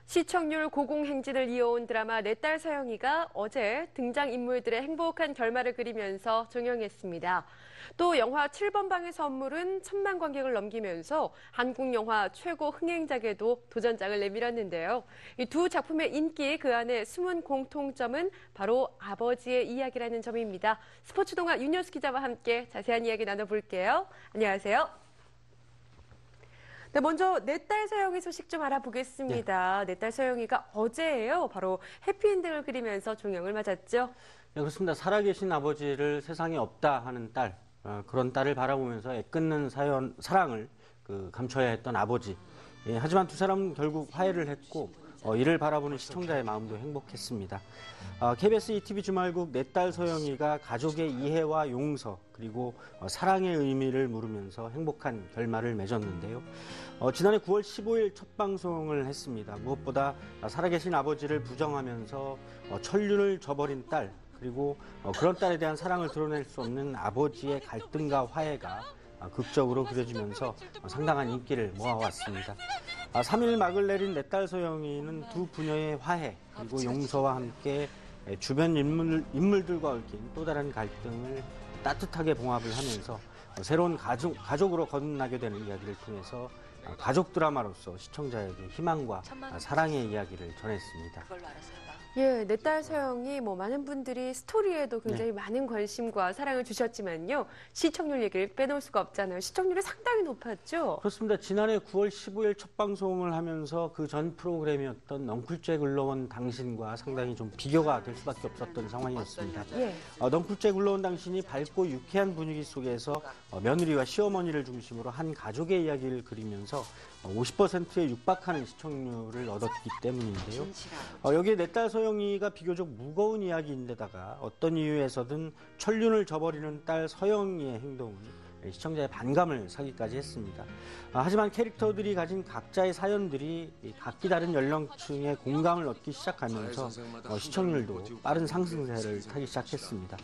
시청률 고공행진을 이어온 드라마 내 딸 서영이가 어제 등장인물들의 행복한 결말을 그리면서 종영했습니다. 또 영화 7번 방의 선물은 1,000만 관객을 넘기면서 한국 영화 최고 흥행작에도 도전장을 내밀었는데요. 이 두 작품의 인기 그 안에 숨은 공통점은 바로 아버지의 이야기라는 점입니다. 스포츠동아 윤여수 기자와 함께 자세한 이야기 나눠볼게요. 안녕하세요. 네, 먼저 내 딸 서영이 소식 좀 알아보겠습니다. 내 딸 서영이가 어제예요. 바로 해피엔딩을 그리면서 종영을 맞았죠. 네, 그렇습니다. 살아계신 아버지를 세상에 없다 하는 딸, 그런 딸을 바라보면서 애끓는 사랑을 감춰야 했던 아버지. 예, 하지만 두 사람은 결국 화해를 했고 이를 바라보는 시청자의 마음도 행복했습니다. KBS ETV 주말국 내 딸 서영이가 가족의 이해와 용서 그리고 사랑의 의미를 물으면서 행복한 결말을 맺었는데요. 지난해 9월 15일 첫 방송을 했습니다. 무엇보다 살아계신 아버지를 부정하면서 천륜을 저버린 딸 그리고 그런 딸에 대한 사랑을 드러낼 수 없는 아버지의 갈등과 화해가 극적으로 그려지면서 상당한 인기를 모아왔습니다. 3일 막을 내린 내 딸 서영이는 두 부녀의 화해 그리고 용서와 함께 주변 인물들과 얽힌 또 다른 갈등을 따뜻하게 봉합을 하면서 새로운 가족으로 거듭나게 되는 이야기를 통해서 가족 드라마로서 시청자에게 희망과 사랑의 이야기를 전했습니다. 예, 내 딸 서영이 많은 분들이 스토리에도 굉장히 많은 관심과 사랑을 주셨지만요. 시청률 얘기를 빼놓을 수가 없잖아요. 시청률이 상당히 높았죠? 그렇습니다. 지난해 9월 15일 첫 방송을 하면서 그 전 프로그램이었던 넝쿨째 굴러온 당신과 상당히 좀 비교가 될 수밖에 없었던 상황이었습니다. 넝쿨째 굴러온 당신이 밝고 유쾌한 분위기 속에서 며느리와 시어머니를 중심으로 한 가족의 이야기를 그리면서 50%에 육박하는 시청률을 얻었기 때문인데요. 여기에 내 딸 서영이가 비교적 무거운 이야기인데다가 어떤 이유에서든 천륜을 저버리는 딸 서영이의 행동이 시청자의 반감을 사기까지 했습니다. 하지만 캐릭터들이 가진 각자의 사연들이 각기 다른 연령층의 공감을 얻기 시작하면서 시청률도 빠른 상승세를 타기 시작했습니다.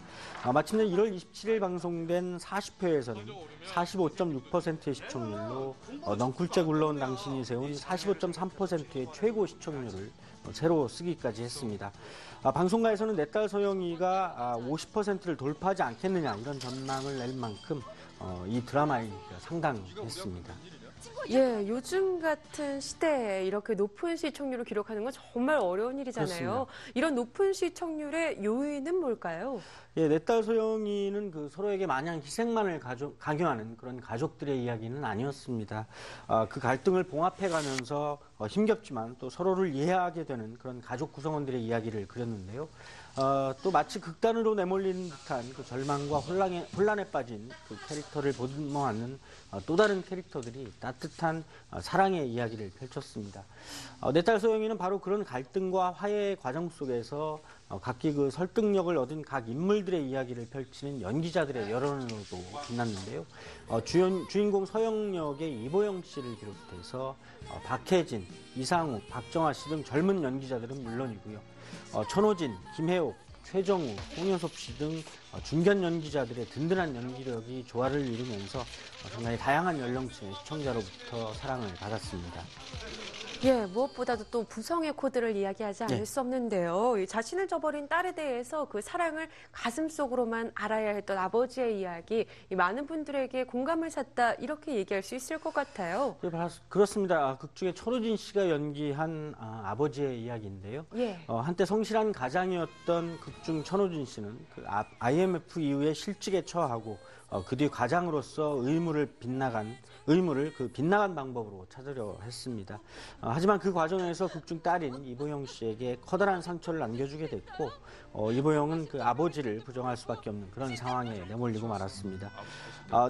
마침내 1월 27일 방송된 40회에서는 45.6%의 시청률로 넝쿨째 굴러온 당신이 세운 45.3%의 최고 시청률을 새로 쓰기까지 했습니다. 방송가에서는 내 딸 서영이가 50%를 돌파하지 않겠느냐 이런 전망을 낼 만큼 이 드라마의 인기가 상당했습니다. 예, 요즘 같은 시대에 이렇게 높은 시청률을 기록하는 건 정말 어려운 일이잖아요. 그렇습니다. 이런 높은 시청률의 요인은 뭘까요? 예, 내 딸 소영이는 서로에게 마냥 희생만을 강요하는 그런 가족들의 이야기는 아니었습니다. 그 갈등을 봉합해가면서 힘겹지만 또 서로를 이해하게 되는 그런 가족 구성원들의 이야기를 그렸는데요. 또 마치 극단으로 내몰린 듯한 그 절망과 혼란에 빠진 그 캐릭터를 보듬어안는 또 다른 캐릭터들이 따뜻한 사랑의 이야기를 펼쳤습니다. 내 딸 소영이는 바로 그런 갈등과 화해의 과정 속에서 각기 그 설득력을 얻은 각 인물들의 이야기를 펼치는 연기자들의 여론으로도 빛났는데요. 주인공 서영 역의 이보영 씨를 비롯해서 박혜진, 이상우, 박정아 씨 등 젊은 연기자들은 물론이고요. 천호진, 김혜옥, 최정우, 홍효섭 씨 등 중견 연기자들의 든든한 연기력이 조화를 이루면서 상당히 다양한 연령층의 시청자로부터 사랑을 받았습니다. 예, 무엇보다도 또 부성의 코드를 이야기하지 않을 수 없는데요. 자신을 저버린 딸에 대해서 그 사랑을 가슴속으로만 알아야 했던 아버지의 이야기, 많은 분들에게 공감을 샀다 이렇게 얘기할 수 있을 것 같아요. 네, 그렇습니다. 극 중에 천호진 씨가 연기한 아버지의 이야기인데요. 한때 성실한 가장이었던 극중 천호진 씨는 그 IMF 이후에 실직에 처하고 그 뒤 가장으로서 의무를 빗나간 방법으로 찾으려 했습니다. 하지만 그 과정에서 극중 딸인 이보영 씨에게 커다란 상처를 남겨주게 됐고 이보영은 그 아버지를 부정할 수밖에 없는 그런 상황에 내몰리고 말았습니다.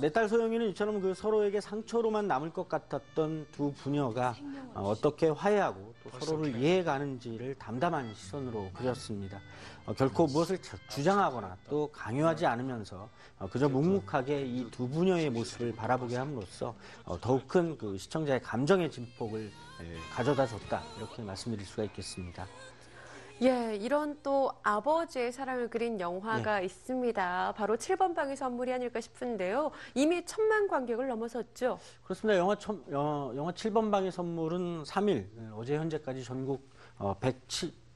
내 딸 소영이는 이처럼 그 서로에게 상처로만 남을 것 같았던 두 부녀가 어떻게 화해하고 또 서로를 이해해가는지를 담담한 시선으로 그렸습니다. 결코 무엇을 주장하거나 또 강요하지 않으면서 그저 묵묵하게 이 두 부녀의 모습을 바라보게 함으로써 더욱 큰 그 시청자의 감정의 진폭을 가져다 줬다 이렇게 말씀드릴 수가 있겠습니다. 예, 이런 또 아버지의 사랑을 그린 영화가 있습니다. 바로 7번 방의 선물이 아닐까 싶은데요. 이미 1,000만 관객을 넘어섰죠. 그렇습니다. 영화 7번 방의 선물은 3일, 어제 현재까지 전국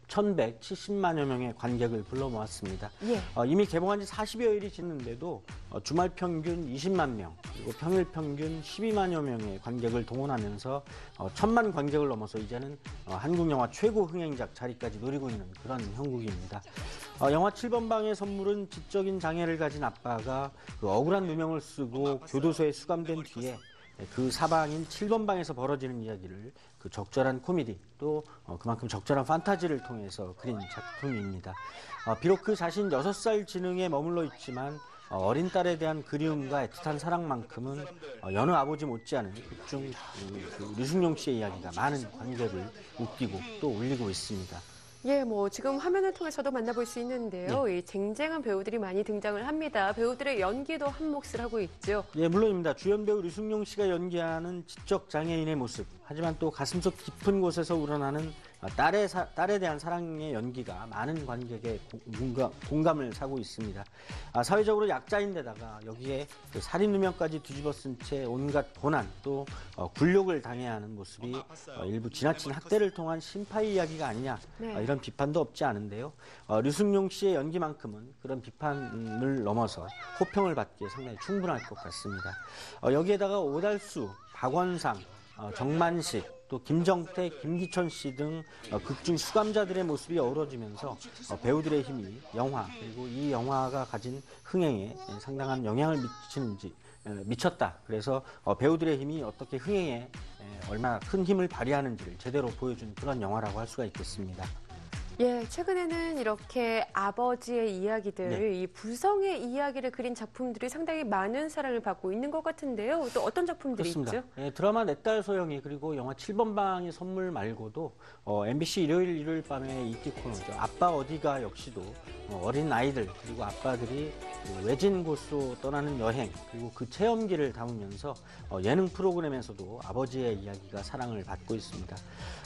1,170만여 명의 관객을 불러 모았습니다. 예. 이미 개봉한 지 40여일이 지났는데도 주말 평균 20만 명, 그리고 평일 평균 12만여 명의 관객을 동원하면서 1,000만 관객을 넘어서 이제는 한국 영화 최고 흥행작 자리까지 노리고 있는 그런 형국입니다. 영화 7번 방의 선물은 지적인 장애를 가진 아빠가 그 억울한 누명을 쓰고 교도소에 수감된 뒤에 그 사방인 7번 방에서 벌어지는 이야기를 그 적절한 코미디 또 그만큼 적절한 판타지를 통해서 그린 작품입니다. 비록 그 자신 6살 지능에 머물러 있지만 어린 딸에 대한 그리움과 애틋한 사랑만큼은 여느 아버지 못지않은 극중 류승룡 씨의 이야기가 많은 관객을 웃기고 또 울리고 있습니다. 예, 뭐 지금 화면을 통해서도 만나볼 수 있는데요. 이 쟁쟁한 배우들이 많이 등장을 합니다. 배우들의 연기도 한 몫을 하고 있죠. 예, 물론입니다. 주연 배우 류승룡 씨가 연기하는 지적 장애인의 모습, 하지만 또 가슴속 깊은 곳에서 우러나는 딸에 대한 사랑의 연기가 많은 관객의 공감을 사고 있습니다. 사회적으로 약자인데다가 여기에 그 살인 누명까지 뒤집어 쓴 채 온갖 고난 또 굴욕을 당해야 하는 모습이 일부 지나친 학대를 통한 심파의 이야기가 아니냐 이런 비판도 없지 않은데요. 류승룡 씨의 연기만큼은 그런 비판을 넘어서 호평을 받기에 상당히 충분할 것 같습니다. 여기에다가 오달수, 박원상, 정만식, 또 김정태, 김기천 씨 등 극중 수감자들의 모습이 어우러지면서 배우들의 힘이 영화 그리고 이 영화가 가진 흥행에 상당한 영향을 미쳤다. 그래서 배우들의 힘이 어떻게 흥행에 얼마나 큰 힘을 발휘하는지를 제대로 보여준 그런 영화라고 할 수가 있겠습니다. 예, 최근에는 이렇게 아버지의 이야기들, 이 부성의 이야기를 그린 작품들이 상당히 많은 사랑을 받고 있는 것 같은데요. 또 어떤 작품들이 그렇습니다. 있죠? 예, 드라마 내 딸 소영이 그리고 영화 7번 방의 선물 말고도 MBC 일요일 밤의 인기 코너죠. 아빠 어디가 역시도 어린 아이들 그리고 아빠들이 외진 곳으로 떠나는 여행 그리고 그 체험기를 담으면서 예능 프로그램에서도 아버지의 이야기가 사랑을 받고 있습니다.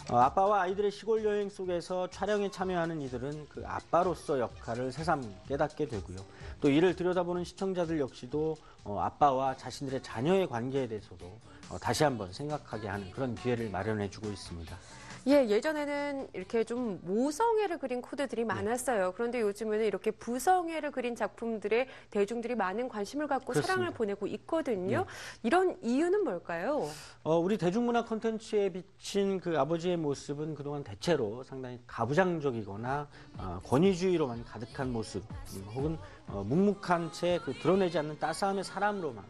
아빠와 아이들의 시골 여행 속에서 촬영에 참여하는 이들은 그 아빠로서 역할을 새삼 깨닫게 되고요. 또 이를 들여다보는 시청자들 역시도 아빠와 자신들의 자녀의 관계에 대해서도 다시 한번 생각하게 하는 그런 기회를 마련해주고 있습니다. 예, 예전에는 이렇게 좀 모성애를 그린 코드들이 많았어요. 그런데 요즘에는 이렇게 부성애를 그린 작품들에 대중들이 많은 관심을 갖고 그렇습니다. 사랑을 보내고 있거든요. 이런 이유는 뭘까요? 우리 대중문화 콘텐츠에 비친 그 아버지의 모습은 그동안 대체로 상당히 가부장적이거나 권위주의로만 가득한 모습, 혹은 묵묵한 채 그 드러내지 않는 따스함의 사람으로만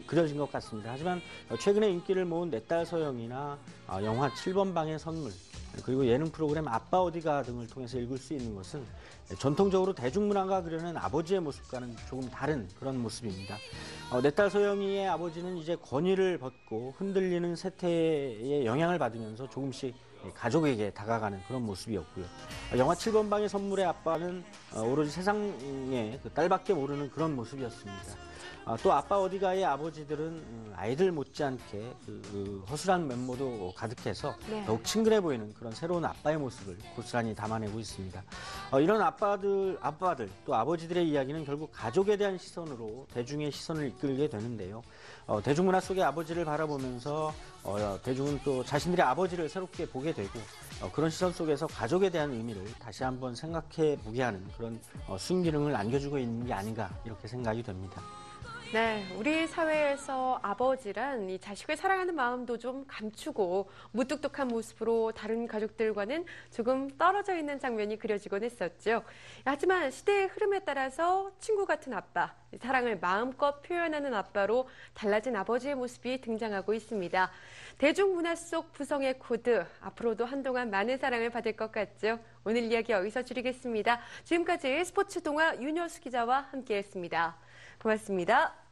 그려진 것 같습니다. 하지만 최근에 인기를 모은 내 딸 서영이나 영화 7번 방의 선물 그리고 예능 프로그램 아빠 어디가 등을 통해서 읽을 수 있는 것은 전통적으로 대중문화가 그려낸 아버지의 모습과는 조금 다른 그런 모습입니다. 내 딸 소영이의 아버지는 이제 권위를 벗고 흔들리는 세태의 영향을 받으면서 조금씩 가족에게 다가가는 그런 모습이었고요. 영화 7번 방의 선물의 아빠는 오로지 세상에 그 딸밖에 모르는 그런 모습이었습니다. 또 아빠 어디가의 아버지들은 아이들 못지않게 그 허술한 면모도 가득해서 더욱 친근해 보이는 그런 새로운 아빠의 모습을 고스란히 담아내고 있습니다. 이런 아빠들 또 아버지들의 이야기는 결국 가족에 대한 시선으로 대중의 시선을 이끌게 되는데요. 대중문화 속의 아버지를 바라보면서 대중은 또 자신들의 아버지를 새롭게 보게 되고 그런 시선 속에서 가족에 대한 의미를 다시 한번 생각해 보게 하는 그런 순기능을 안겨주고 있는 게 아닌가 이렇게 생각이 됩니다. 네, 우리 사회에서 아버지란 이 자식을 사랑하는 마음도 좀 감추고 무뚝뚝한 모습으로 다른 가족들과는 조금 떨어져 있는 장면이 그려지곤 했었죠. 하지만 시대의 흐름에 따라서 친구 같은 아빠, 사랑을 마음껏 표현하는 아빠로 달라진 아버지의 모습이 등장하고 있습니다. 대중문화 속 부성의 코드, 앞으로도 한동안 많은 사랑을 받을 것 같죠. 오늘 이야기 여기서 줄이겠습니다. 지금까지 스포츠 동화 윤여수 기자와 함께했습니다. 고맙습니다.